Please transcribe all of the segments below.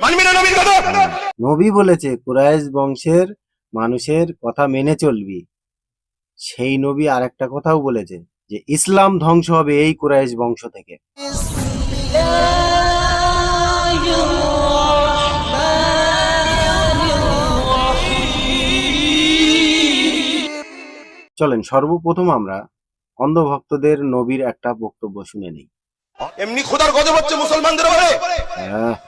মানবি না নবীর কথা? নবী বলেছে কুরাইশ বংশের মানুষের কথা মেনে চলবি। সেই নবী আরেকটা কথাও বলেছে যে ইসলাম ধ্বংস হবে এই কুরাইশ বংশ থেকে। চলেন সর্বপ্রথম আমরা অন্ধভক্তদের নবীর একটা বক্তব্য শুনে নেই। এমনি খোদার গজব হচ্ছে মুসলমানদের উপরে।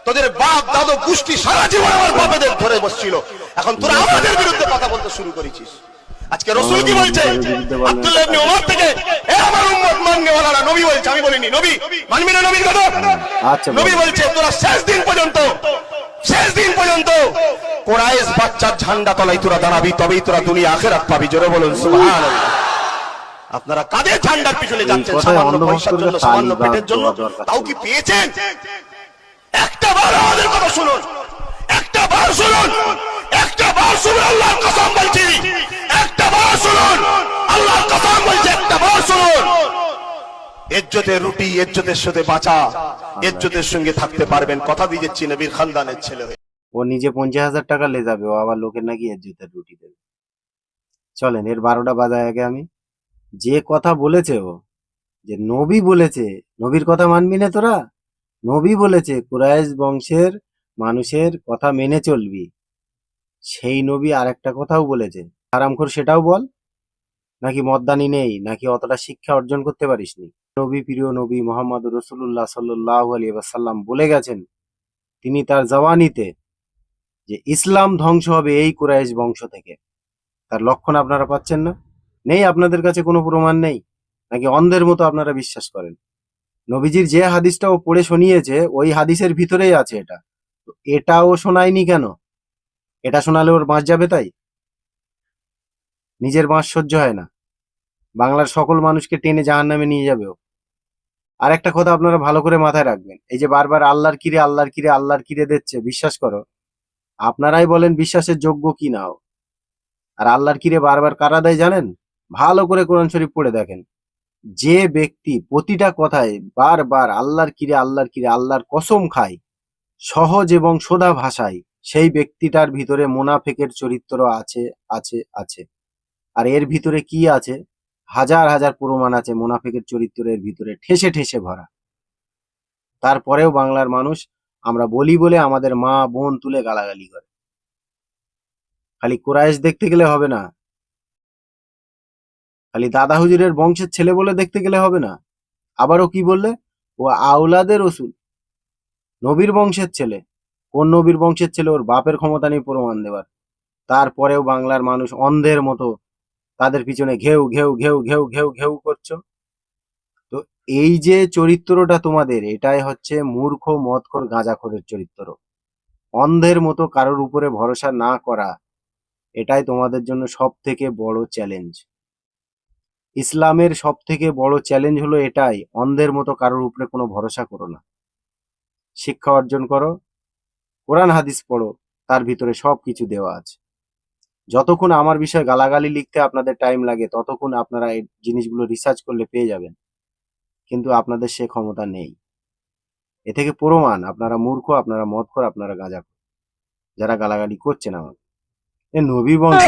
তোদের বাপ দাদু গোষ্ঠী সারা জীবন আমার বাপেদের ধরে বসছিল, এখন তোরা আমাদের বিরুদ্ধে কথা বলতে শুরু করেছিস। আজকে রাসূল কি বলছে? আব্দুল্লাহ ইবনে ওমর থেকে এ আমার উম্মত মাননেওয়ালারা, নবী বলছে, আমি বলিনি। নবী মানবি না নবীর কথা? আচ্ছা, নবী বলছে তোরা শেষ দিন পর্যন্ত কুরাইশ বাচ্চার ঝান্ডা তলায় তোরা দাঁড়াবি, তবেই তোরা দুনিয়া আখিরাত পাবি। জোরে বলুন সুবহানাল্লাহ। আপনারা কাদের ঝান্ডার পিছনে যাচ্ছেন? সামান্য পয়সার জন্য, সামান্য পেটের জন্য। তাও কি পেয়েছেন? একটা বার আমাদের কথা শুনুন, একটা বার শুনুন, একটা বার শুনুন। আল্লাহর কসম বলছি, একটা বার শুনুন, আল্লাহর কসম বলছি, একটা বার শুনুন। ইজ্জতের রুটি, ইজ্জতের সাথে বাঁচা, ইজ্জতের সঙ্গে থাকতে পারবেন। কথা দিয়েছি নবীর খানদানের ছেলে হয়ে। ও নিজে 50,000 টাকা লে যাবে, ও আবার লোকের নাকি ইজ্জতের রুটি দেবে। চলেন এর 12টা বাজায় আগে আমি। যে কথা বলেছে ও, যে নবী বলেছে, নবীর কথা মানবি না তোরা? নবী বলেছে কুরাইশ বংশের মানুষের কথা মেনে চলবি। সেই নবী আরেকটা কথাও বলেছে। হারামখোর সেটাও বল। নাকি মদ্দানি নেই, নাকি অতটা শিক্ষা অর্জন করতে পারিসনি? নবী, প্রিয় নবী মুহাম্মদ রাসূলুল্লাহ সাল্লাল্লাহু আলাইহি ওয়াসাল্লাম বলে গেছেন তিনি তার জওয়ানিতে যে ইসলাম ধ্বংস হবে এই কুরাইশ বংশ থেকে। তার লক্ষণ আপনারা পাচ্ছেন না? নেই আপনাদের কাছে কোনো প্রমাণ নেই? নাকি অন্ধের মতো আপনারা বিশ্বাস করেন? নবীজির যে হাদিসটা ও পড়ে শুনিয়েছে ওই হাদিসের ভিতরেই আছে এটা। তো এটাও শোনায়নি কেন? এটা শোনালে ওর বাঁশ যাবে তাই? নিজের বাঁশ সহ্য হয় না, বাংলার সকল মানুষকে টেনে জাহান্নামে নিয়ে যাবে ও। আর একটা কথা আপনারা ভালো করে মাথায় রাখবেন, এই যে বারবার আল্লাহর কিরে আল্লাহর কিরে আল্লাহর কিরে দিচ্ছে, বিশ্বাস করো, আপনারাই বলেন বিশ্বাসের যোগ্য কি নাও। আর আল্লাহর কিরে বারবার কারা দেয় জানেন? ভালো করে কোরআন শরীফ পড়ে দেখেন। যে ব্যক্তি প্রতিটা কথায় বারবার আল্লাহর কিরে আল্লাহর কসম খায় সহজ এবং সোজা ভাষায়, সেই ব্যক্তিটার ভিতরে মুনাফিকের চরিত্র আছে আছে আছে। আর এর ভিতরে কি আছে? হাজার হাজার প্রমাণ আছে মুনাফিকের চরিত্রের ভিতরে ঠেসে ঠেসে ভরা। তারপরেও বাংলার মানুষ আমরা বলি বলে আমাদের মা বোন তুলে গালাগালি করে। খালি কুরাইশ দেখতে গেলে হবে না, খালি দাদা হুজুরের বংশের ছেলে বলে দেখতে গেলে হবে না। আবারও কি বললে? ও আওলাদের রসুল, নবীর বংশের ছেলে। কোন নবীর বংশের ছেলে? ওর বাপের ক্ষমতা নেই প্রমাণ দেওয়ার। তারপরেও বাংলার মানুষ অন্ধের মতো তাদের পিছনে ঘেউ ঘেউ ঘেউ ঘেউ ঘেউ ঘেউ করছো। তো এই যে চরিত্রটা তোমাদের, এটাই হচ্ছে মূর্খ মদখোর গাঁজাখোরের চরিত্র। অন্ধের মতো কারোর উপরে ভরসা না করা, এটাই তোমাদের জন্য সব থেকে বড় চ্যালেঞ্জ। ইসলামের সব থেকে বড় চ্যালেঞ্জ হলো এটাই, অন্ধের মতো কারোর উপরে কোনো ভরসা করো না। শিক্ষা অর্জন করো, কোরআন হাদিস পড়ো, তার ভিতরে সবকিছু দেওয়া আছে। যতক্ষণ আমার বিষয়ে গালাগালি লিখতে আপনাদের টাইম লাগে, ততক্ষণ আপনারা এই জিনিসগুলো রিসার্চ করলে পেয়ে যাবেন, কিন্তু আপনাদের সে ক্ষমতা নেই। এ থেকে প্রমাণ আপনারা মূর্খ, আপনারা মদখোর, আপনারা গাঁজাখোর, যারা গালাগালি করছেন আমাকে। এ নবী বংশ